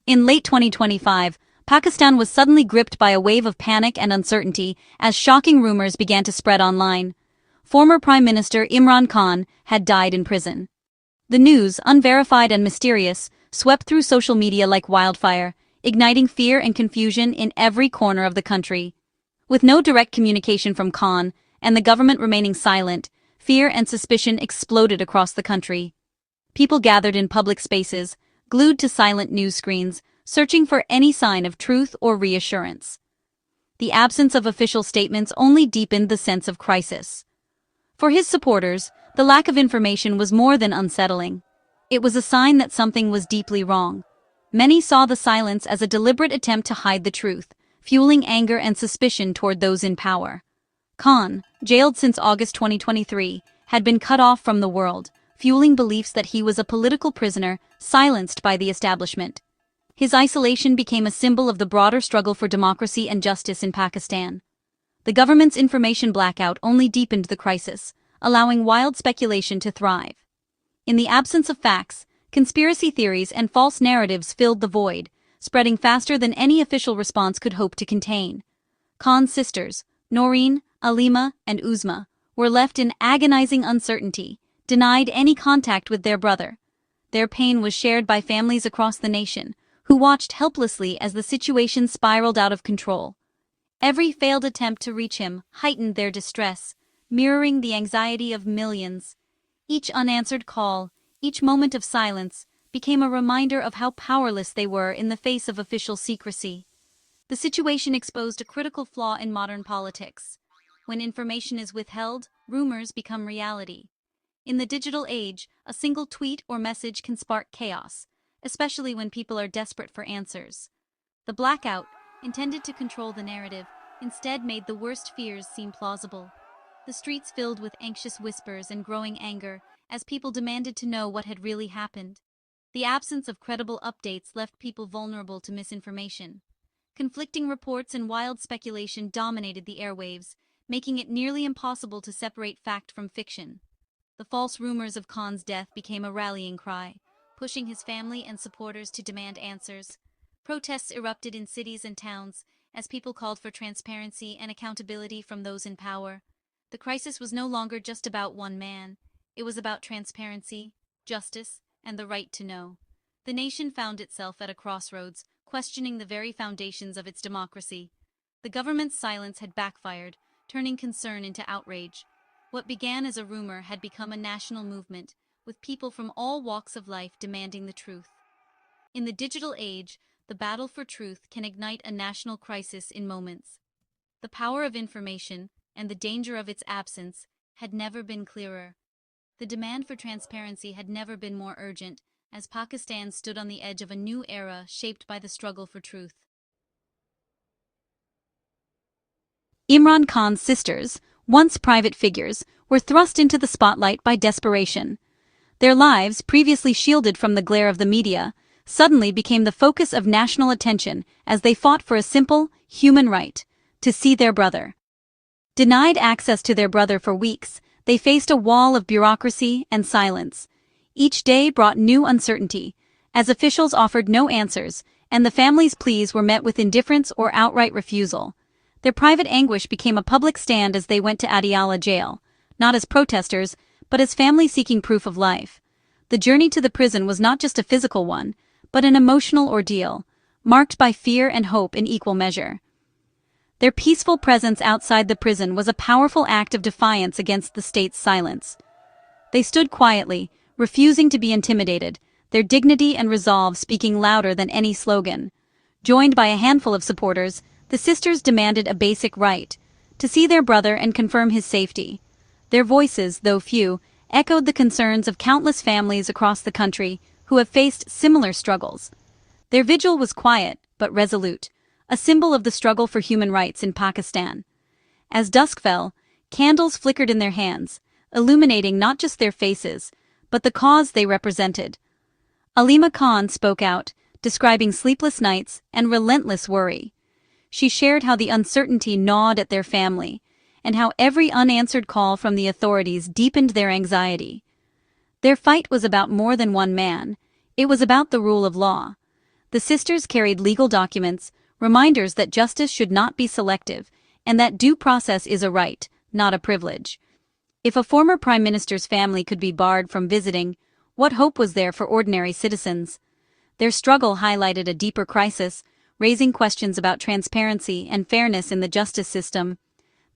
In late 2025, Pakistan was suddenly gripped by a wave of panic and uncertainty as shocking rumors began to spread online. Former Prime Minister Imran Khan had died in prison. The news, unverified and mysterious, swept through social media like wildfire, igniting fear and confusion in every corner of the country. With no direct communication from Khan, and the government remaining silent, fear and suspicion exploded across the country. People gathered in public spaces, glued to silent news screens, searching for any sign of truth or reassurance. The absence of official statements only deepened the sense of crisis. For his supporters, the lack of information was more than unsettling. It was a sign that something was deeply wrong. Many saw the silence as a deliberate attempt to hide the truth, fueling anger and suspicion toward those in power. Khan, jailed since August 2023, had been cut off from the world, fueling beliefs that he was a political prisoner, silenced by the establishment. His isolation became a symbol of the broader struggle for democracy and justice in Pakistan. The government's information blackout only deepened the crisis, allowing wild speculation to thrive. In the absence of facts, conspiracy theories and false narratives filled the void, spreading faster than any official response could hope to contain. Khan's sisters, Noreen, Aleema, and Uzma, were left in agonizing uncertainty, denied any contact with their brother. Their pain was shared by families across the nation, who watched helplessly as the situation spiraled out of control. Every failed attempt to reach him heightened their distress, mirroring the anxiety of millions. Each unanswered call, each moment of silence, became a reminder of how powerless they were in the face of official secrecy. The situation exposed a critical flaw in modern politics. When information is withheld, rumors become reality. In the digital age, a single tweet or message can spark chaos, especially when people are desperate for answers. The blackout, intended to control the narrative, instead made the worst fears seem plausible. The streets filled with anxious whispers and growing anger as people demanded to know what had really happened. The absence of credible updates left people vulnerable to misinformation. Conflicting reports and wild speculation dominated the airwaves, making it nearly impossible to separate fact from fiction. The false rumors of Khan's death became a rallying cry, pushing his family and supporters to demand answers. Protests erupted in cities and towns as people called for transparency and accountability from those in power. The crisis was no longer just about one man. It was about transparency, justice, and the right to know. The nation found itself at a crossroads, questioning the very foundations of its democracy. The government's silence had backfired, turning concern into outrage. What began as a rumor had become a national movement, with people from all walks of life demanding the truth. In the digital age, the battle for truth can ignite a national crisis in moments. The power of information, and the danger of its absence, had never been clearer. The demand for transparency had never been more urgent, as Pakistan stood on the edge of a new era shaped by the struggle for truth. Imran Khan's sisters, once private figures, were thrust into the spotlight by desperation. Their lives, previously shielded from the glare of the media, suddenly became the focus of national attention as they fought for a simple, human right: to see their brother. Denied access to their brother for weeks, they faced a wall of bureaucracy and silence. Each day brought new uncertainty, as officials offered no answers, and the family's pleas were met with indifference or outright refusal. Their private anguish became a public stand as they went to Adiala Jail, not as protesters, but as family seeking proof of life. The journey to the prison was not just a physical one, but an emotional ordeal, marked by fear and hope in equal measure. Their peaceful presence outside the prison was a powerful act of defiance against the state's silence. They stood quietly, refusing to be intimidated, their dignity and resolve speaking louder than any slogan. Joined by a handful of supporters, the sisters demanded a basic right: to see their brother and confirm his safety. Their voices, though few, echoed the concerns of countless families across the country who have faced similar struggles. Their vigil was quiet, but resolute, a symbol of the struggle for human rights in Pakistan. As dusk fell, candles flickered in their hands, illuminating not just their faces, but the cause they represented. Aleema Khan spoke out, describing sleepless nights and relentless worry. She shared how the uncertainty gnawed at their family, and how every unanswered call from the authorities deepened their anxiety. Their fight was about more than one man. It was about the rule of law. The The sisters carried legal documents, reminders that justice should not be selective, and that due process is a right, not a privilege. If a former prime minister's family could be barred from visiting, what hope was there for ordinary citizens? Their struggle highlighted a deeper crisis, raising questions about transparency and fairness in the justice system.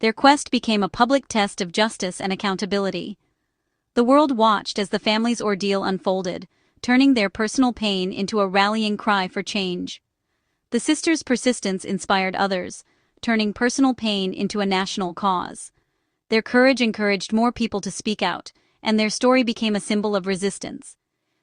Their quest became a public test of justice and accountability. The world watched as the family's ordeal unfolded, turning their personal pain into a rallying cry for change. The sisters' persistence inspired others, turning personal pain into a national cause. Their courage encouraged more people to speak out, and their story became a symbol of resistance.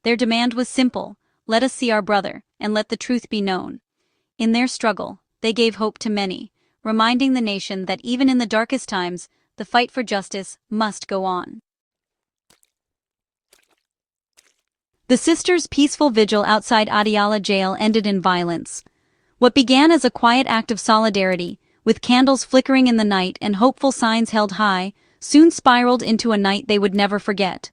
Their demand was simple: let us see our brother, and let the truth be known. In their struggle, they gave hope to many, reminding the nation that even in the darkest times, the fight for justice must go on. The sisters' peaceful vigil outside Adiala Jail ended in violence. What began as a quiet act of solidarity, with candles flickering in the night and hopeful signs held high, soon spiraled into a night they would never forget.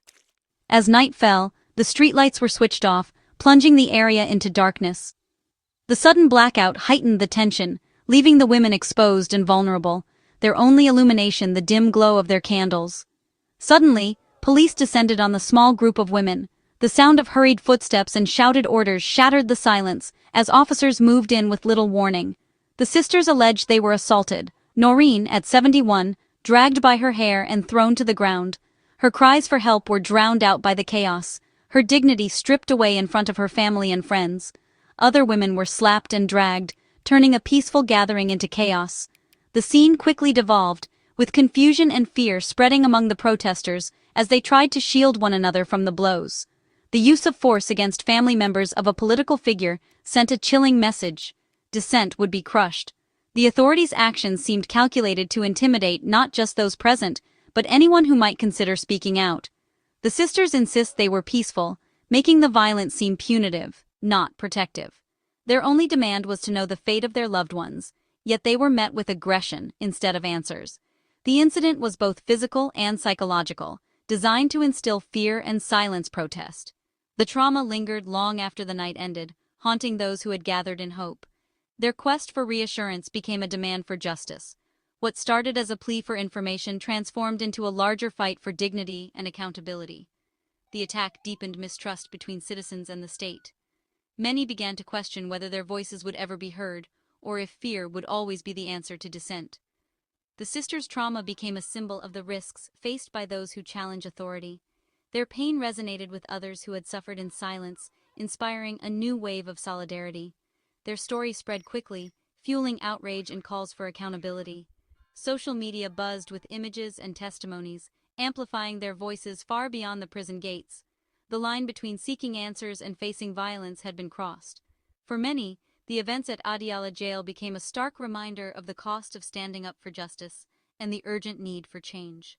As night fell, the streetlights were switched off, plunging the area into darkness. The sudden blackout heightened the tension, leaving the women exposed and vulnerable, their only illumination the dim glow of their candles. Suddenly, police descended on the small group of women. The sound of hurried footsteps and shouted orders shattered the silence as officers moved in with little warning. The sisters alleged they were assaulted. Noreen, at 71, dragged by her hair and thrown to the ground. Her cries for help were drowned out by the chaos, her dignity stripped away in front of her family and friends. Other women were slapped and dragged, turning a peaceful gathering into chaos. The scene quickly devolved, with confusion and fear spreading among the protesters as they tried to shield one another from the blows. The use of force against family members of a political figure sent a chilling message: dissent would be crushed. The authorities' actions seemed calculated to intimidate not just those present, but anyone who might consider speaking out. The sisters insist they were peaceful, making the violence seem punitive, not protective. Their only demand was to know the fate of their loved ones, yet they were met with aggression instead of answers. The incident was both physical and psychological, designed to instill fear and silence protest. The trauma lingered long after the night ended, haunting those who had gathered in hope. Their quest for reassurance became a demand for justice. What started as a plea for information transformed into a larger fight for dignity and accountability. The attack deepened mistrust between citizens and the state. Many began to question whether their voices would ever be heard, or if fear would always be the answer to dissent. The sisters' trauma became a symbol of the risks faced by those who challenge authority. Their pain resonated with others who had suffered in silence, inspiring a new wave of solidarity. Their story spread quickly, fueling outrage and calls for accountability. Social media buzzed with images and testimonies, amplifying their voices far beyond the prison gates. The line between seeking answers and facing violence had been crossed. For many, the events at Adiala Jail became a stark reminder of the cost of standing up for justice and the urgent need for change.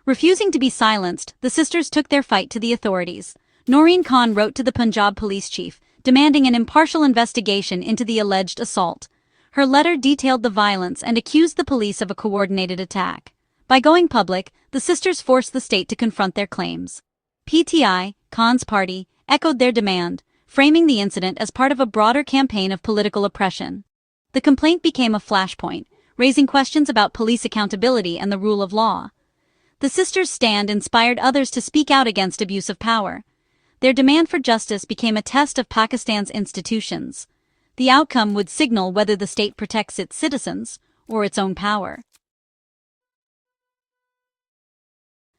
Refusing to be silenced, the sisters took their fight to the authorities. Noreen Khan wrote to the Punjab police chief, demanding an impartial investigation into the alleged assault. Her letter detailed the violence and accused the police of a coordinated attack. By going public, the sisters forced the state to confront their claims. PTI, Khan's party, echoed their demand, framing the incident as part of a broader campaign of political oppression. The complaint became a flashpoint, raising questions about police accountability and the rule of law. The sisters' stand inspired others to speak out against abuse of power. Their demand for justice became a test of Pakistan's institutions. The outcome would signal whether the state protects its citizens or its own power.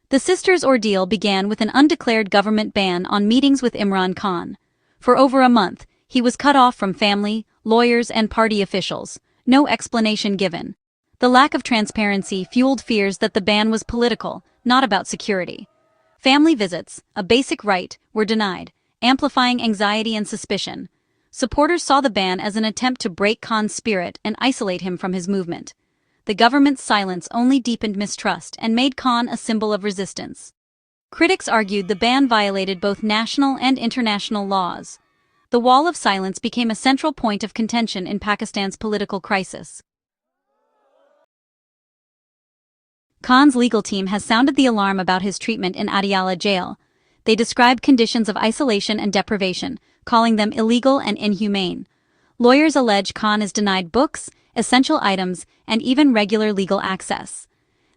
The sisters' ordeal began with an undeclared government ban on meetings with Imran Khan. For over a month, he was cut off from family, lawyers, and party officials, no explanation given. The lack of transparency fueled fears that the ban was political, not about security. Family visits, a basic right, were denied, amplifying anxiety and suspicion. Supporters saw the ban as an attempt to break Khan's spirit and isolate him from his movement. The government's silence only deepened mistrust and made Khan a symbol of resistance. Critics argued the ban violated both national and international laws. The wall of silence became a central point of contention in Pakistan's political crisis. Khan's legal team has sounded the alarm about his treatment in Adiala Jail. They describe conditions of isolation and deprivation, calling them illegal and inhumane. Lawyers allege Khan is denied books, essential items, and even regular legal access.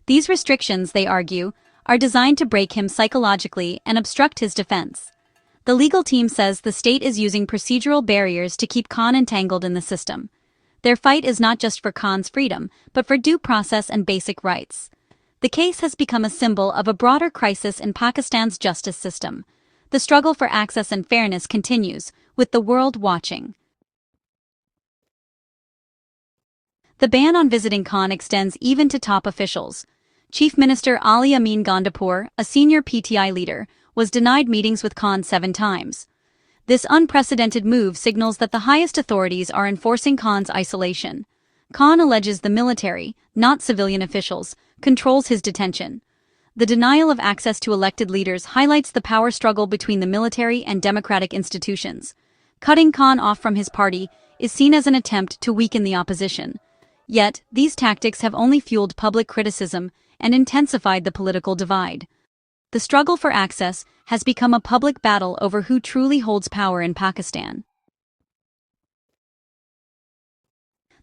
These restrictions, they argue, are designed to break him psychologically and obstruct his defense. The legal team says the state is using procedural barriers to keep Khan entangled in the system. Their fight is not just for Khan's freedom, but for due process and basic rights. The case has become a symbol of a broader crisis in Pakistan's justice system. The struggle for access and fairness continues, with the world watching. The ban on visiting Khan extends even to top officials. Chief Minister Aleema Khan, a senior PTI leader, was denied meetings with Khan 7 times. This unprecedented move signals that the highest authorities are enforcing Khan's isolation. Khan alleges the military, not civilian officials, controls his detention. The denial of access to elected leaders highlights the power struggle between the military and democratic institutions. Cutting Khan off from his party is seen as an attempt to weaken the opposition. Yet, these tactics have only fueled public criticism and intensified the political divide. The struggle for access has become a public battle over who truly holds power in Pakistan.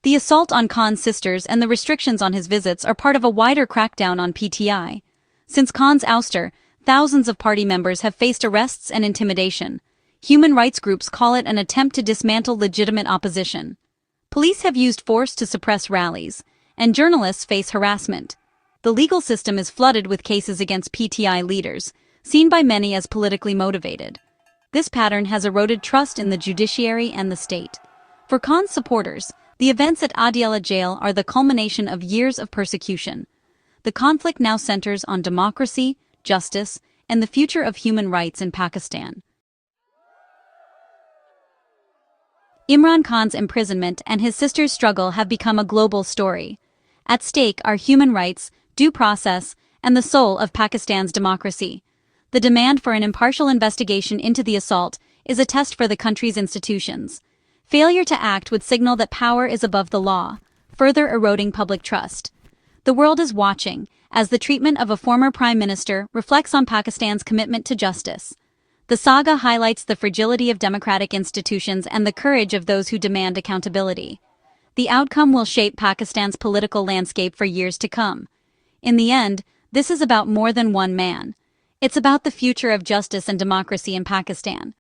The assault on Khan's sisters and the restrictions on his visits are part of a wider crackdown on PTI. Since Khan's ouster, thousands of party members have faced arrests and intimidation. Human rights groups call it an attempt to dismantle legitimate opposition. Police have used force to suppress rallies, and journalists face harassment. The legal system is flooded with cases against PTI leaders, seen by many as politically motivated. This pattern has eroded trust in the judiciary and the state. For Khan's supporters, the events at Adiala Jail are the culmination of years of persecution. The conflict now centers on democracy, justice, and the future of human rights in Pakistan. Imran Khan's imprisonment and his sister's struggle have become a global story. At stake are human rights, due process, and the soul of Pakistan's democracy. The demand for an impartial investigation into the assault is a test for the country's institutions. Failure to act would signal that power is above the law, further eroding public trust. The world is watching, as the treatment of a former prime minister reflects on Pakistan's commitment to justice. The saga highlights the fragility of democratic institutions and the courage of those who demand accountability. The outcome will shape Pakistan's political landscape for years to come. In the end, this is about more than one man. It's about the future of justice and democracy in Pakistan.